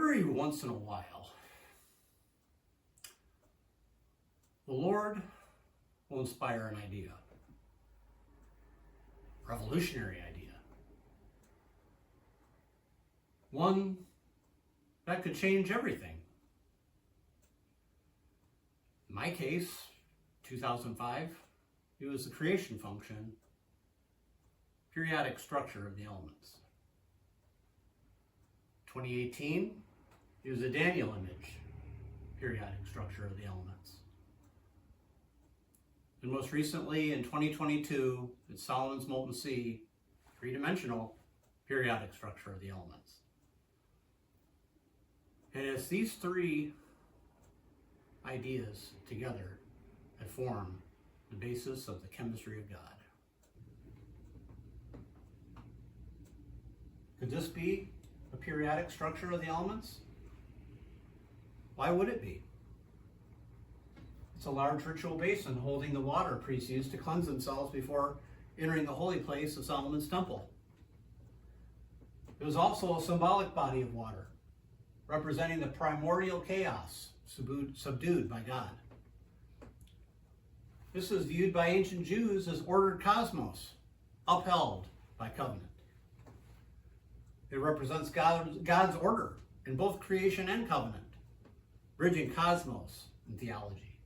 Every once in a while, the Lord will inspire an idea, revolutionary idea, one that could change everything. In my case, 2005, it was the creation function, periodic structure of the elements. 2018, it was a Daniel image, periodic structure of the elements. And most recently, in 2022, it's Solomon's Molten Sea, three-dimensional periodic structure of the elements. And it's these three ideas together that form the basis of the chemistry of God. Could this be a periodic structure of the elements? Why would it be? It's a large ritual basin holding the water priests used to cleanse themselves before entering the holy place of Solomon's temple. It was also a symbolic body of water, representing the primordial chaos subdued by God. This is viewed by ancient Jews as ordered cosmos, upheld by covenant. It represents God's order in both creation and covenant, bridging cosmos and theology.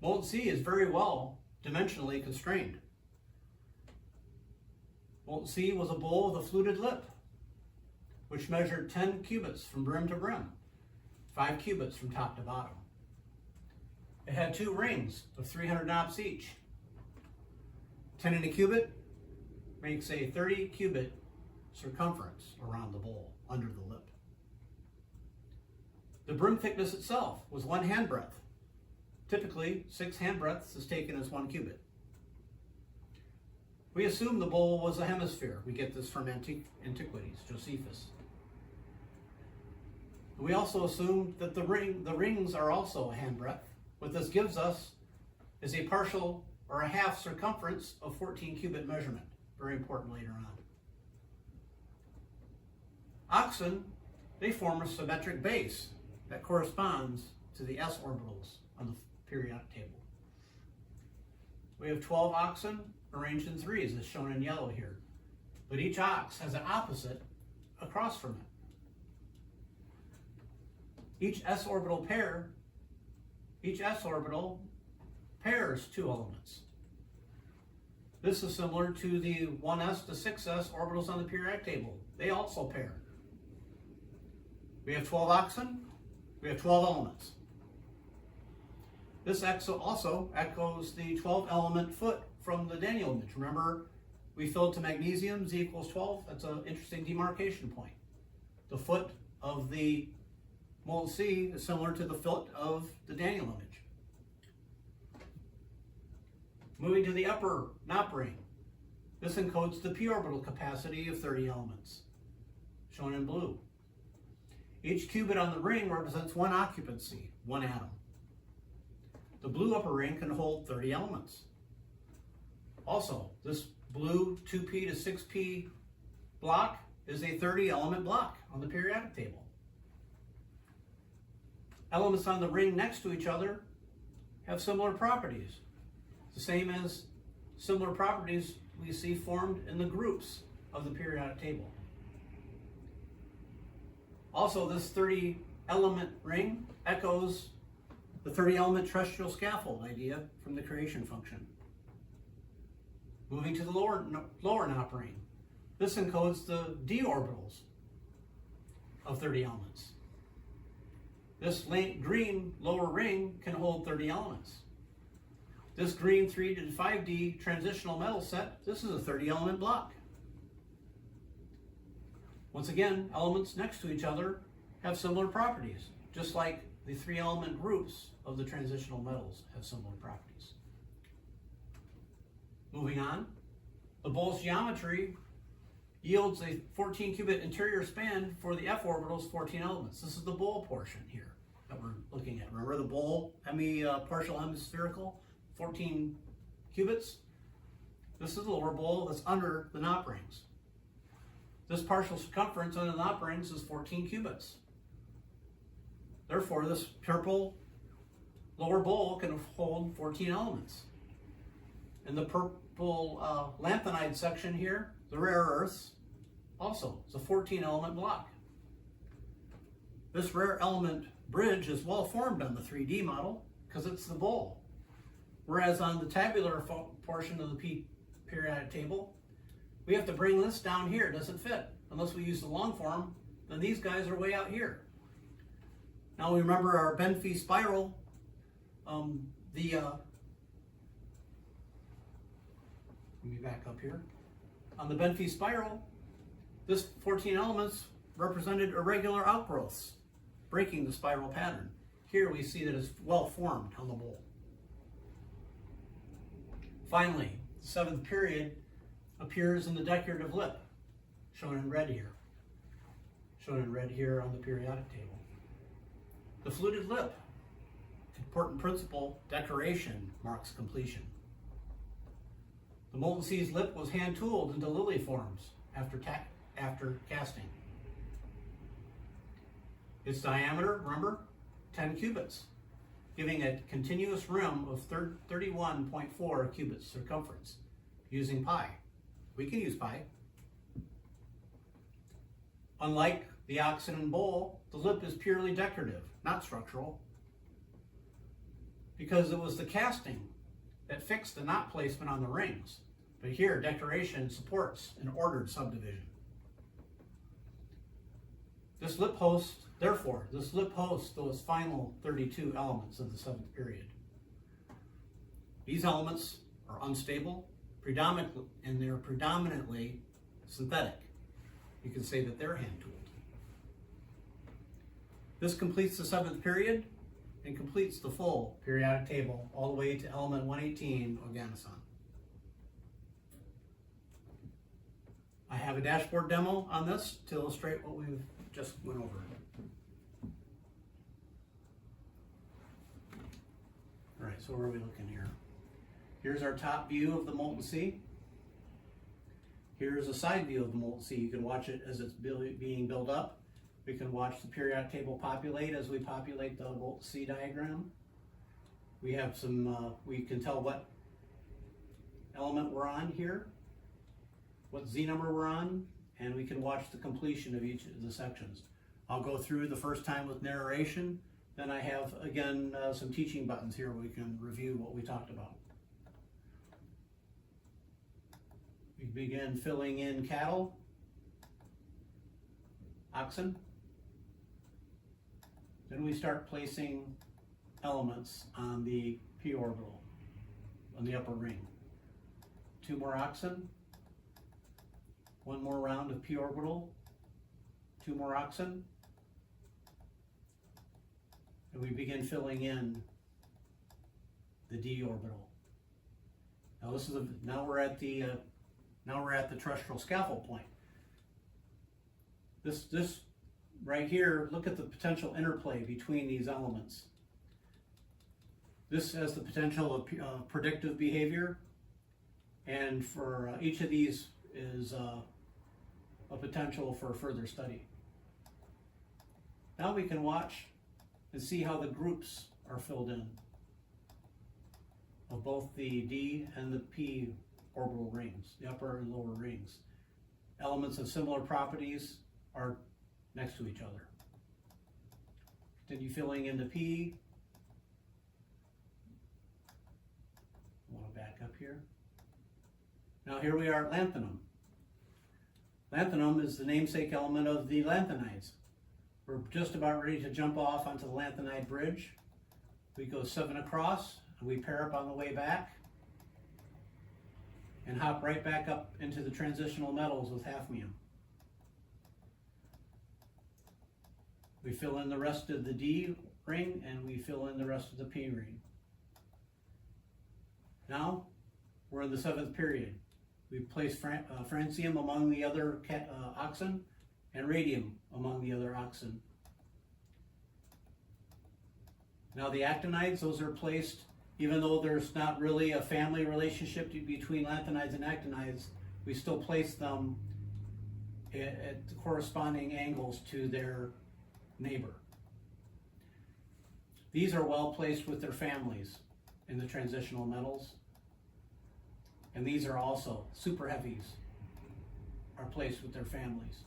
Molten Sea is very well dimensionally constrained. Molten Sea was a bowl with a fluted lip, which measured 10 cubits from brim to brim, 5 cubits from top to bottom. It had 2 rings of 300 knops each. 10 in a cubit makes a 30 cubit circumference around the bowl under the lip. The brim thickness itself was 1 handbreadth. Typically, 6 handbreadths is taken as 1 cubit. We assume the bowl was a hemisphere. We get this from Antiquities, Josephus. We also assume that the rings are also a handbreadth. What this gives us is a partial or a half circumference of 14 cubit measurement. Very important later on. Oxen, they form a symmetric base that corresponds to the s orbitals on the periodic table. We have 12 oxen arranged in threes, as shown in yellow here. But each ox has an opposite across from it. Each s orbital pairs 2 elements. This is similar to the 1s to 6s orbitals on the periodic table. They also pair. We have 12 oxen, we have 12 elements. This also echoes the 12 element foot from the Daniel image. Remember, we filled to magnesium, Z equals 12. That's an interesting demarcation point. The foot of the Molten Sea is similar to the foot of the Daniel image. Moving to the upper knot ring. This encodes the p orbital capacity of 30 elements, shown in blue. Each cubit on the ring represents 1 occupancy, 1 atom. The blue upper ring can hold 30 elements. Also, this blue 2p to 6p block is a 30 element block on the periodic table. Elements on the ring next to each other have similar properties, the same as similar properties we see formed in the groups of the periodic table. Also, this 30 element ring echoes the 30 element terrestrial scaffold idea from the creation function. Moving to the lower knot ring. This encodes the d orbitals of 30 elements. This green lower ring can hold 30 elements. This green 3 to 5D transitional metal set, this is a 30 element block. Once again, elements next to each other have similar properties, just like the 3 element groups of the transitional metals have similar properties. Moving on, the bowl's geometry yields a 14 cubit interior span for the f orbitals, 14 elements. This is the bowl portion here that we're looking at. Remember the bowl, partial hemispherical, 14 cubits? This is the lower bowl that's under the knot rings. This partial circumference on the knot rings is 14 cubits. Therefore, this purple lower bowl can hold 14 elements. And the purple lanthanide section here, the rare earths, also is a 14 element block. This rare element bridge is well formed on the 3D model because it's the bowl. Whereas on the tabular portion of the periodic table, we have to bring this down here. It doesn't fit. Unless we use the long form, then these guys are way out here. Now we remember our Benfey spiral. Let me back up here. On the Benfey spiral, this 14 elements represented irregular outgrowths, breaking the spiral pattern. Here we see that it's well formed on the bowl. Finally, the seventh period appears in the decorative lip, shown in red here. Shown in red here on the periodic table. The fluted lip, important principle, decoration marks completion. The Molten Sea's lip was hand-tooled into lily forms after casting. Its diameter, remember, 10 cubits, giving a continuous rim of 31.4 cubits circumference, using pi. We can use pi. Unlike the oxen and bowl, the lip is purely decorative, not structural, because it was the casting that fixed the knot placement on the rings. But here, decoration supports an ordered subdivision. This lip hosts those final 32 elements of the seventh period. These elements are unstable, and they're predominantly synthetic. You can say that they're hand-tooled. This completes the seventh period and completes the full periodic table all the way to element 118, Organoson. I have a dashboard demo on this to illustrate what we've just went over. All right, so where are we looking here? Here's our top view of the Molten Sea. Here's a side view of the Molten Sea. You can watch it as it's being built up. We can watch the periodic table populate as we populate the Molten Sea diagram. We have some, we can tell what element we're on here, what Z number we're on, and we can watch the completion of each of the sections. I'll go through the first time with narration, then I have, again, some teaching buttons here where we can review what we talked about. We begin filling in cattle, oxen. Then we start placing elements on the p orbital, on the upper ring. 2 more oxen, 1 more round of p orbital, 2 more oxen, and we begin filling in the d orbital. Now this is now we're at the terrestrial scaffold point. This right here, look at the potential interplay between these elements. This has the potential of predictive behavior, and for each of these is a potential for further study. Now we can watch and see how the groups are filled in of both the D and the P orbital rings, the upper and lower rings. Elements of similar properties are next to each other. Continue filling in the P. I want to back up here. Now here we are at lanthanum. Lanthanum is the namesake element of the lanthanides. We're just about ready to jump off onto the lanthanide bridge. We go 7 across, and we pair up on the way back, and hop right back up into the transitional metals with hafnium. We fill in the rest of the D ring, and we fill in the rest of the P ring. Now, we're in the 7th period. We place francium among the other oxen, and radium among the other oxen. Now the actinides, those are placed, even though there's not really a family relationship between lanthanides and actinides, we still place them at the corresponding angles to their neighbor. These are well placed with their families in the transitional metals. And these are also super heavies are placed with their families.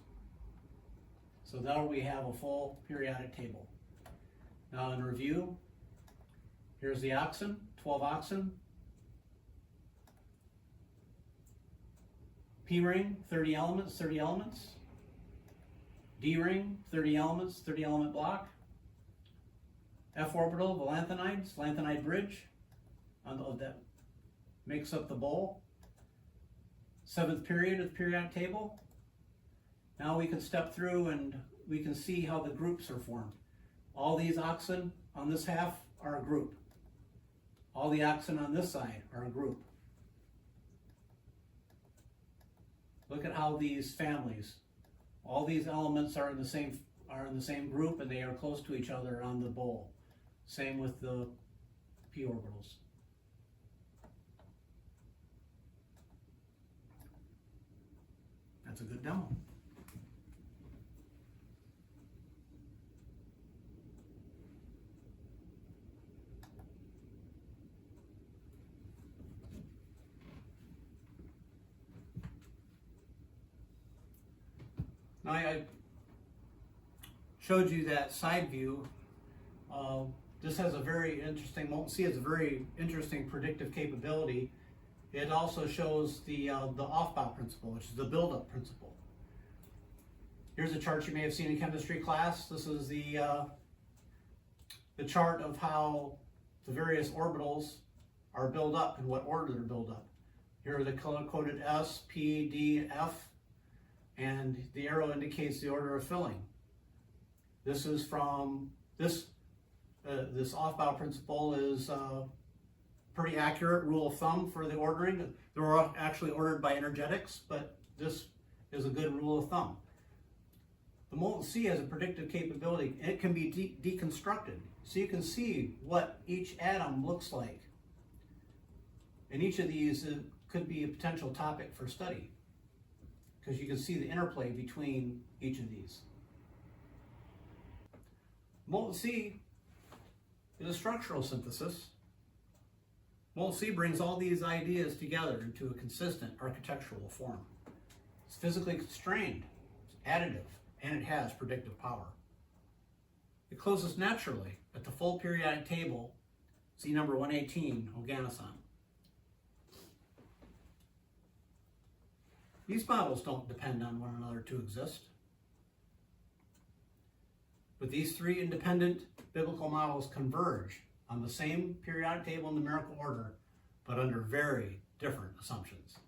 So now we have a full periodic table. Now in review, here's the oxen, 12 oxen. P ring, 30 elements, 30 elements. D ring, 30 elements, 30 element block. F orbital, the lanthanide bridge that makes up the bowl. 7th period of the periodic table. Now we can step through and we can see how the groups are formed. All these oxen on this half are a group. All the oxen on this side are a group. Look at how these families, all these elements are in the same group, and they are close to each other on the bowl. Same with the p orbitals. That's a good demo. Now I showed you that side view. This has a very interesting, Molten Sea has a very interesting predictive capability. It also shows the off-bow principle, which is the build-up principle. Here's a chart you may have seen in chemistry class. This is the chart of how the various orbitals are built up and what order they're built up. Here are the color-coded S, P, D, F, and the arrow indicates the order of filling. This is from this off-bow principle is pretty accurate rule of thumb for the ordering. They're actually ordered by energetics, but this is a good rule of thumb. The Molten Sea has a predictive capability, and it can be deconstructed. So you can see what each atom looks like. And each of these could be a potential topic for study, because you can see the interplay between each of these. Molten Sea is a structural synthesis. Molten Sea brings all these ideas together into a consistent architectural form. It's physically constrained, it's additive, and it has predictive power. It closes naturally at the full periodic table, Z number 118, Oganesson. These models don't depend on one another to exist. But these three independent biblical models converge on the same periodic table numerical order, but under very different assumptions.